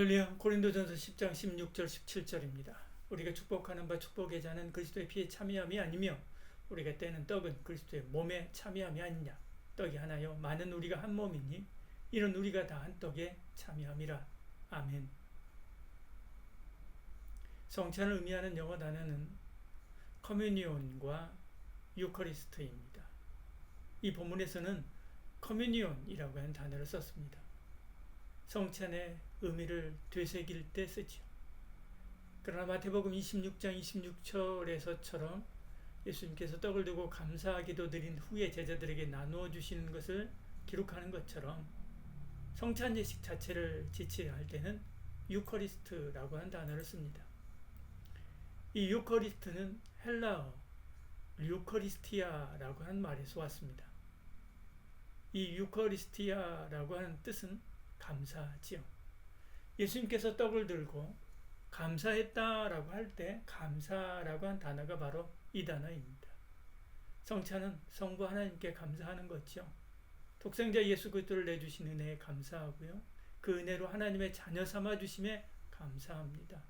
할렐루야. 고린도전서 10장 16절 17절입니다. 우리가 축복하는 바 축복의 잔은 그리스도의 피에 참여함이 아니며 우리가 떼는 떡은 그리스도의 몸에 참여함이 아니냐. 떡이 하나요 많은 우리가 한 몸이니 이는 우리가 다 한 떡에 참여함이라. 아멘. 성찬을 의미하는 영어 단어는 커뮤니온과 유커리스트입니다. 이 본문에서는 커뮤니온이라고 하는 단어를 썼습니다. 성찬의 의미를 되새길 때 쓰죠. 그러나 마태복음 26장 26절에서처럼 예수님께서 떡을 들고 감사 기도 드린 후에 제자들에게 나누어 주시는 것을 기록하는 것처럼 성찬 예식 자체를 지칭할 할 때는 유커리스트라고 하는 단어를 씁니다. 이 유커리스트는 헬라어 유커리스티아라고 하는 말에서 왔습니다. 이 유커리스티아라고 하는 뜻은 감사하지요. 예수님께서 떡을 들고 감사했다라고 할 때 감사라고 한 단어가 바로 이 단어입니다. 성찬은 성부 하나님께 감사하는 것이죠. 독생자 예수 그리스도를 내주신 은혜에 감사하고요. 그 은혜로 하나님의 자녀 삼아 주심에 감사합니다.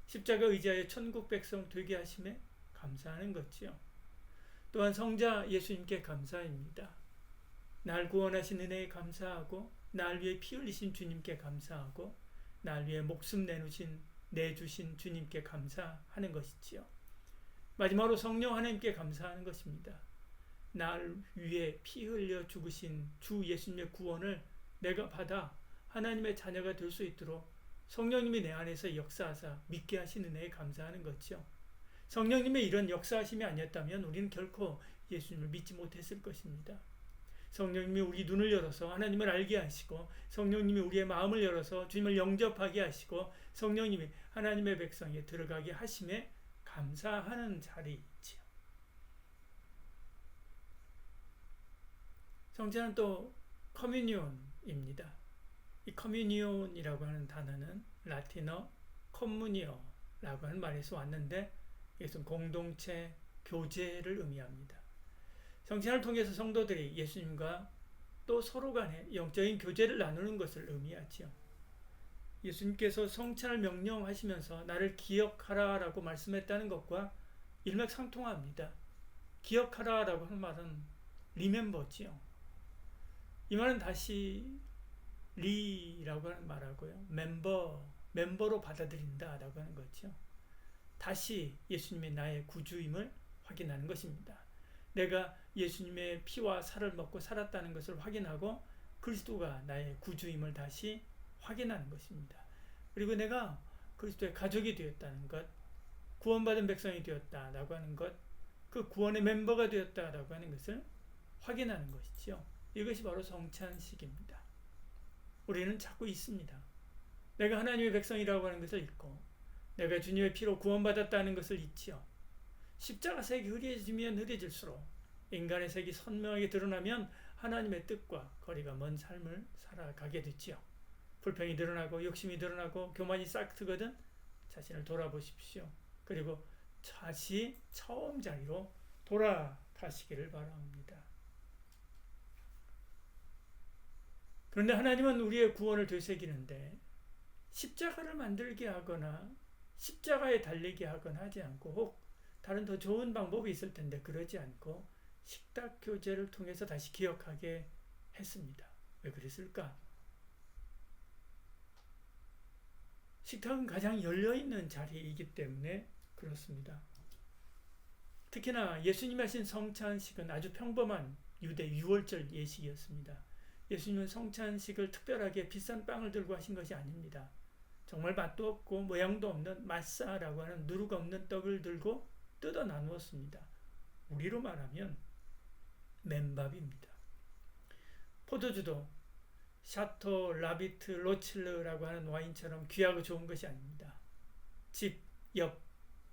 십자가 의지하여 천국 백성 되게 하심에 감사하는 것이요. 또한 성자 예수님께 감사입니다. 날 구원하신 은혜에 감사하고 날 위해 피 흘리신 주님께 감사하고 날 위해 목숨 내주신 주님께 감사하는 것이지요. 마지막으로 성령 하나님께 감사하는 것입니다. 날 위해 피 흘려 죽으신 주 예수님의 구원을 내가 받아 하나님의 자녀가 될 수 있도록 성령님이 내 안에서 역사하사 믿게 하신 은혜에 감사하는 것이요. 성령님의 이런 역사하심이 아니었다면 우리는 결코 예수님을 믿지 못했을 것입니다. 성령님이 우리 눈을 열어서 하나님을 알게 하시고 성령님이 우리의 마음을 열어서 주님을 영접하게 하시고 성령님이 하나님의 백성에 들어가게 하심에 감사하는 자리이지요. 성찬은 또 커뮤니온입니다. 이 커뮤니온이라고 하는 단어는 라틴어 컴무니오라고 하는 말에서 왔는데 이것은 공동체, 교제를 의미합니다. 성찬을 통해서 성도들이 예수님과 또 서로 간에 영적인 교제를 나누는 것을 의미하지요. 예수님께서 성찬을 명령하시면서 나를 기억하라 라고 말씀했다는 것과 일맥상통합니다. 기억하라 라고 하는 말은 리멤버지요. 이 말은 다시 리라고 하는 말하고요. 멤버로 받아들인다 라고 하는 거죠. 다시 예수님이 나의 구주임을 확인하는 것입니다. 내가 예수님의 피와 살을 먹고 살았다는 것을 확인하고 그리스도가 나의 구주임을 다시 확인하는 것입니다. 그리고 내가 그리스도의 가족이 되었다는 것, 구원받은 백성이 되었다라고 하는 것, 그 구원의 멤버가 되었다라고 하는 것을 확인하는 것이죠. 이것이 바로 성찬식입니다. 우리는 자꾸 잊습니다. 내가 하나님의 백성이라고 하는 것을 잊고 내가 주님의 피로 구원받았다는 것을 잊지요. 십자가 색이 흐려지면 흐려질수록 인간의 색이 선명하게 드러나면 하나님의 뜻과 거리가 먼 삶을 살아가게 됐지요. 불평이 드러나고 욕심이 드러나고 교만이 싹트거든 자신을 돌아보십시오. 그리고 다시 처음 자리로 돌아가시기를 바랍니다. 그런데 하나님은 우리의 구원을 되새기는데 십자가를 만들게 하거나 십자가에 달리게 하거나 하지 않고 혹 다른 더 좋은 방법이 있을 텐데 그러지 않고 식탁 교제를 통해서 다시 기억하게 했습니다. 왜 그랬을까? 식탁은 가장 열려있는 자리이기 때문에 그렇습니다. 특히나 예수님이 하신 성찬식은 아주 평범한 유대 유월절 예식이었습니다. 예수님은 성찬식을 특별하게 비싼 빵을 들고 하신 것이 아닙니다. 정말 맛도 없고 모양도 없는 마사라고 하는 누룩 없는 떡을 들고 뜯어 나누었습니다. 우리로 말하면 맨밥입니다. 포도주도 샤토, 라비트, 로칠르라고 하는 와인처럼 귀하고 좋은 것이 아닙니다. 집 옆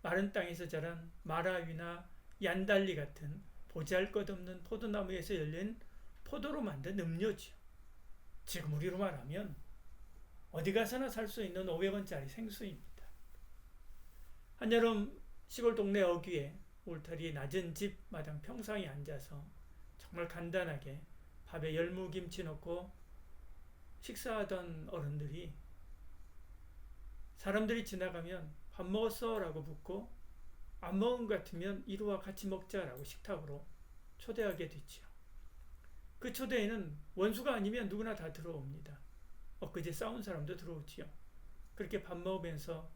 마른 땅에서 자란 마라위나 얀달리 같은 보잘것없는 포도나무에서 열린 포도로 만든 음료죠. 지금 우리로 말하면 어디 가서나 살 수 있는 500원짜리 생수입니다. 한여름 시골 동네 어귀에 울타리 낮은 집 마당 평상에 앉아서 정말 간단하게 밥에 열무김치 넣고 식사하던 어른들이 사람들이 지나가면 밥 먹었어? 라고 묻고 안 먹은 것 같으면 이리와 같이 먹자라고 식탁으로 초대하게 되지요. 그 초대에는 원수가 아니면 누구나 다 들어옵니다. 엊그제 싸운 사람도 들어오지요. 그렇게 밥 먹으면서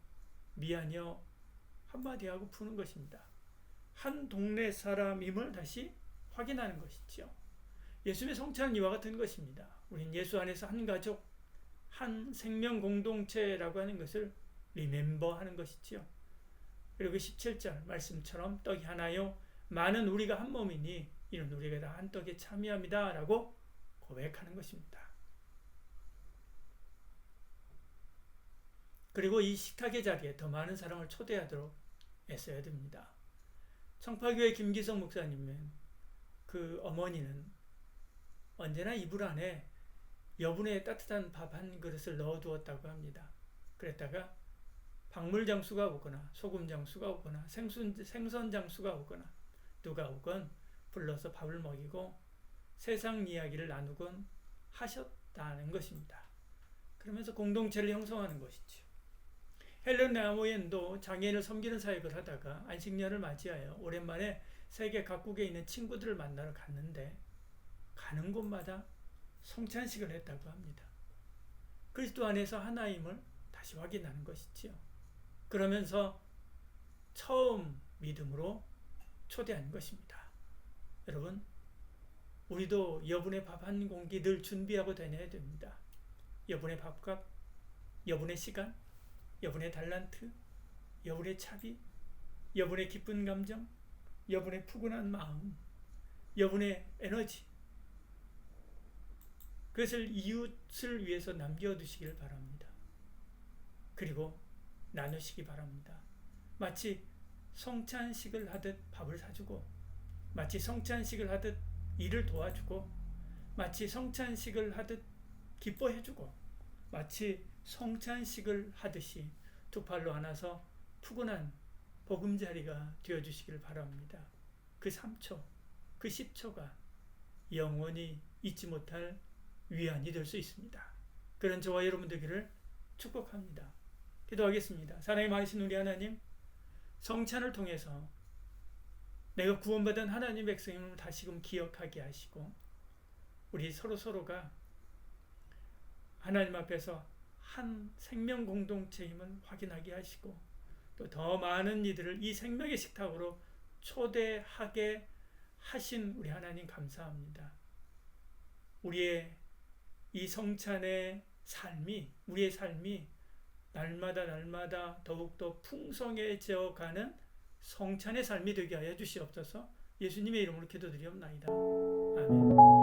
미안해요 한마디 하고 푸는 것입니다. 한 동네 사람임을 다시 확인하는 것이죠. 예수님의 성찬은 이와 같은 것입니다. 우리는 예수 안에서 한 가족, 한 생명 공동체라고 하는 것을 리멤버 하는 것이지요. 그리고 17절 말씀처럼 떡이 하나요 많은 우리가 한 몸이니 이는 우리가 다 한 떡에 참여합니다 라고 고백하는 것입니다. 그리고 이 식탁의 자리에 더 많은 사람을 초대하도록 애써야 됩니다. 청파교회 김기성 목사님은 그 어머니는 언제나 이불 안에 여분의 따뜻한 밥 한 그릇을 넣어두었다고 합니다. 그랬다가 박물 장수가 오거나 소금 장수가 오거나 생선 장수가 오거나 누가 오건 불러서 밥을 먹이고 세상 이야기를 나누곤 하셨다는 것입니다. 그러면서 공동체를 형성하는 것이죠. 헬렌 라모엔도 장애인을 섬기는 사역을 하다가 안식년을 맞이하여 오랜만에 세계 각국에 있는 친구들을 만나러 갔는데 가는 곳마다 성찬식을 했다고 합니다. 그리스도 안에서 하나임을 다시 확인하는 것이지요. 그러면서 처음 믿음으로 초대하는 것입니다. 여러분, 우리도 여분의 밥 한 공기 늘 준비하고 다녀야 됩니다. 여분의 밥값, 여분의 시간, 여분의 달란트, 여분의 차비, 여분의 기쁜 감정, 여분의 푸근한 마음, 여분의 에너지, 그것을 이웃을 위해서 남겨두시기를 바랍니다. 그리고 나누시기 바랍니다. 마치 성찬식을 하듯 밥을 사주고, 마치 성찬식을 하듯 일을 도와주고, 마치 성찬식을 하듯 기뻐해주고, 마치 성찬식을 하듯이 두 팔로 안아서 푸근한 보금자리가 되어주시기를 바랍니다. 그 3초, 그 10초가 영원히 잊지 못할 위안이 될 수 있습니다. 그런 저와 여러분 되기를 축복합니다. 기도하겠습니다. 사랑이 많으신 우리 하나님, 성찬을 통해서 내가 구원받은 하나님 백성임을 다시금 기억하게 하시고 우리 서로가 하나님 앞에서 한 생명 공동체임을 확인하게 하시고 또 더 많은 이들을 이 생명의 식탁으로 초대하게 하신 우리 하나님 감사합니다. 우리의 이 성찬의 삶이, 우리의 삶이 날마다 더욱더 풍성해져 가는 성찬의 삶이 되게 하여 주시옵소서. 예수님의 이름으로 기도드리옵나이다. 아멘.